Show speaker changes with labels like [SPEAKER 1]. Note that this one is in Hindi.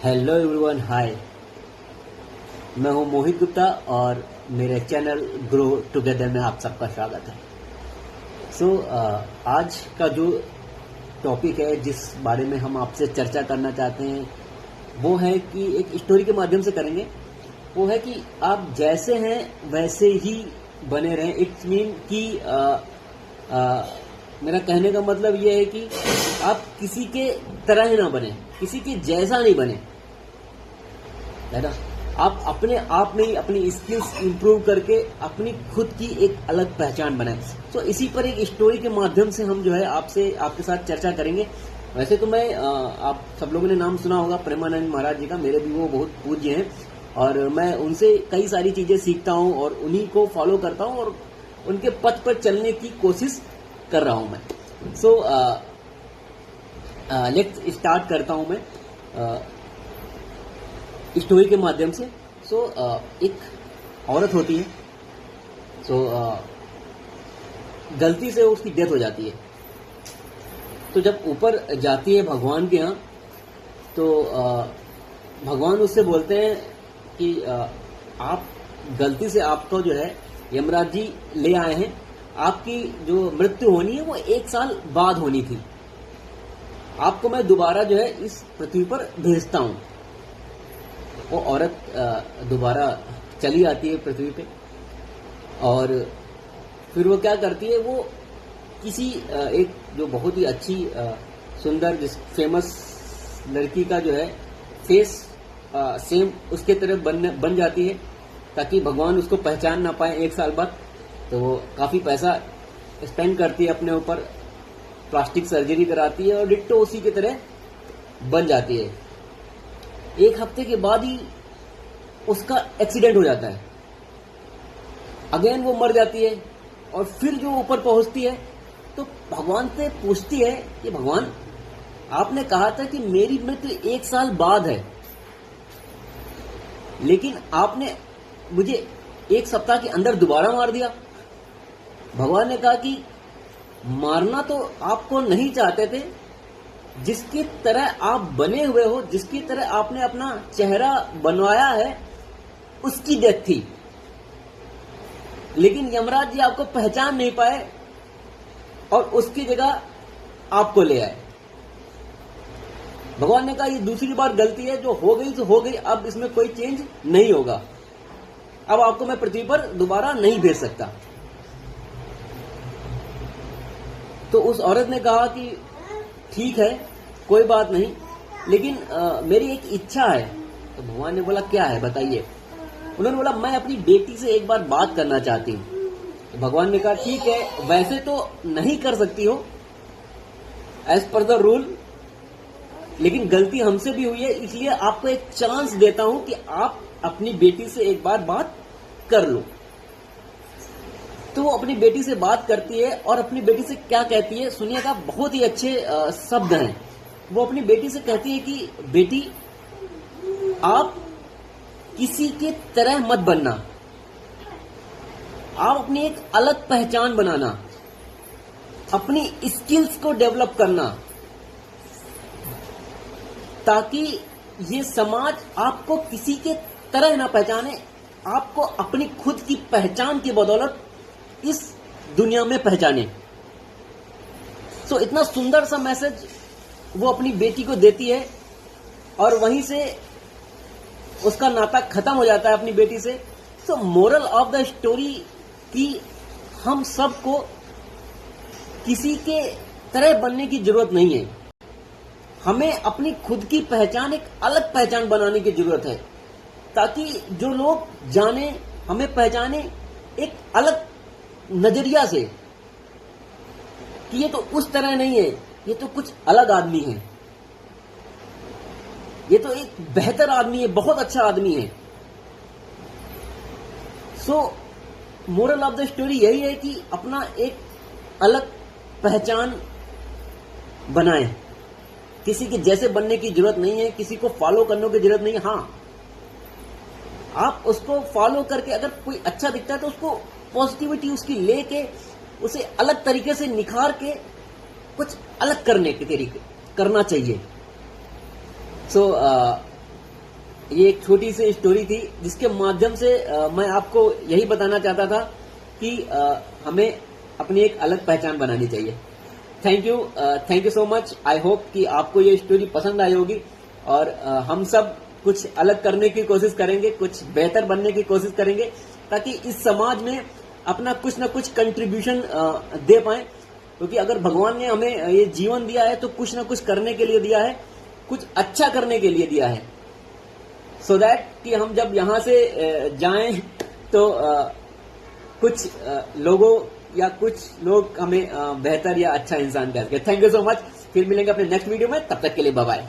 [SPEAKER 1] हेलो एवरीवन, हाय। मैं हूं मोहित गुप्ता और मेरे चैनल ग्रो टुगेदर में आप सबका स्वागत है। आज का जो टॉपिक है जिस बारे में हम आपसे चर्चा करना चाहते हैं वो है कि एक स्टोरी के माध्यम से करेंगे। वो है कि आप जैसे हैं वैसे ही बने रहें। इट्स मीन कि मेरा कहने का मतलब ये है कि आप किसी के तरह ना बने, किसी के जैसा नहीं बने, है ना। आप अपने आप में ही अपनी स्किल्स इंप्रूव करके अपनी खुद की एक अलग पहचान बनाएं। तो इसी पर एक स्टोरी के माध्यम से हम जो है आपके साथ चर्चा करेंगे। वैसे तो मैं आप सब लोगों ने नाम सुना होगा प्रेमानंद महाराज जी का। मेरे भी वो बहुत पूज्य हैं और मैं उनसे कई सारी चीजें सीखता हूं और उन्हीं को फॉलो करता हूं और उनके पथ पर चलने की कोशिश कर रहा हूं मैं। लेट्स स्टार्ट करता हूं मैं स्टोरी के माध्यम से। एक औरत होती है, गलती से उसकी डेथ हो जाती है। तो जब ऊपर जाती है भगवान के यहाँ, तो भगवान उससे बोलते हैं कि आप गलती से आपको जो है यमराज जी ले आए हैं, आपकी जो मृत्यु होनी है वो 1 साल बाद होनी थी। आपको मैं दोबारा जो है इस पृथ्वी पर भेजता हूं। वो औरत दोबारा चली आती है पृथ्वी पे और फिर वो क्या करती है, वो किसी एक जो बहुत ही अच्छी सुंदर फेमस लड़की का जो है फेस सेम उसके तरह बन जाती है ताकि भगवान उसको पहचान ना पाए 1 साल बाद। तो वो काफी पैसा स्पेंड करती है अपने ऊपर, प्लास्टिक सर्जरी कराती है और डिट्टो उसी की तरह बन जाती है। 1 हफ्ते के बाद ही उसका एक्सीडेंट हो जाता है, अगेन वो मर जाती है और फिर जो ऊपर पहुंचती है तो भगवान से पूछती है कि भगवान, आपने कहा था कि मेरी मृत्यु 1 साल बाद है, लेकिन आपने मुझे 1 सप्ताह के अंदर दोबारा मार दिया। भगवान ने कहा कि मारना तो आपको नहीं चाहते थे, जिसकी तरह आप बने हुए हो, जिसकी तरह आपने अपना चेहरा बनवाया है, उसकी डेथ थी, लेकिन यमराज जी आपको पहचान नहीं पाए और उसकी जगह आपको ले आए। भगवान ने कहा ये दूसरी बार गलती है, जो हो गई तो हो गई, अब इसमें कोई चेंज नहीं होगा, अब आपको मैं पृथ्वी पर दोबारा नहीं भेज सकता। तो उस औरत ने कहा कि ठीक है, कोई बात नहीं, लेकिन मेरी एक इच्छा है। तो भगवान ने बोला क्या है बताइए। उन्होंने बोला मैं अपनी बेटी से एक बार बात करना चाहती हूँ। तो भगवान ने कहा ठीक है, वैसे तो नहीं कर सकती हो एज पर द रूल, लेकिन गलती हमसे भी हुई है, इसलिए आपको एक चांस देता हूं कि आप अपनी बेटी से एक बार बात कर लो। तो वो अपनी बेटी से बात करती है और अपनी बेटी से क्या कहती है सुनिएगा, बहुत ही अच्छे शब्द हैं। वो अपनी बेटी से कहती है कि बेटी, आप किसी के तरह मत बनना, आप अपनी एक अलग पहचान बनाना, अपनी स्किल्स को डेवलप करना, ताकि ये समाज आपको किसी के तरह ना पहचाने, आपको अपनी खुद की पहचान की बदौलत इस दुनिया में पहचाने। इतना सुंदर सा मैसेज वो अपनी बेटी को देती है और वहीं से उसका नाता खत्म हो जाता है अपनी बेटी से। मोरल ऑफ द स्टोरी कि हम सबको किसी के तरह बनने की जरूरत नहीं है, हमें अपनी खुद की पहचान, एक अलग पहचान बनाने की जरूरत है, ताकि जो लोग जाने, हमें पहचाने एक अलग नजरिया से कि ये तो उस तरह नहीं है, ये तो कुछ अलग आदमी है, ये तो एक बेहतर आदमी है, बहुत अच्छा आदमी है। मोरल ऑफ द स्टोरी यही है कि अपना एक अलग पहचान बनाएं। किसी के जैसे बनने की जरूरत नहीं है, किसी को फॉलो करने की जरूरत नहीं है। हाँ, आप उसको फॉलो करके अगर कोई अच्छा दिखता है तो उसको पॉजिटिविटी उसकी लेके उसे अलग तरीके से निखार के कुछ अलग करने के तरीके करना चाहिए। ये एक छोटी सी स्टोरी थी जिसके माध्यम से मैं आपको यही बताना चाहता था कि हमें अपनी एक अलग पहचान बनानी चाहिए। Thank you so much. I hope कि आपको ये स्टोरी पसंद आई होगी और हम सब कुछ अलग करने की कोशिश करेंगे, कुछ बेहतर बनने की कोशिश करेंगे, ताकि इस समाज में अपना कुछ ना कुछ कंट्रीब्यूशन दे पाए। क्योंकि अगर भगवान ने हमें ये जीवन दिया है तो कुछ ना कुछ करने के लिए दिया है, कुछ अच्छा करने के लिए दिया है, सो दैट कि हम जब यहां से जाएं तो कुछ लोगों या कुछ लोग हमें बेहतर या अच्छा इंसान कह सके। Thank you so much. फिर मिलेंगे अपने नेक्स्ट वीडियो में, तब तक के लिए बाय बाय।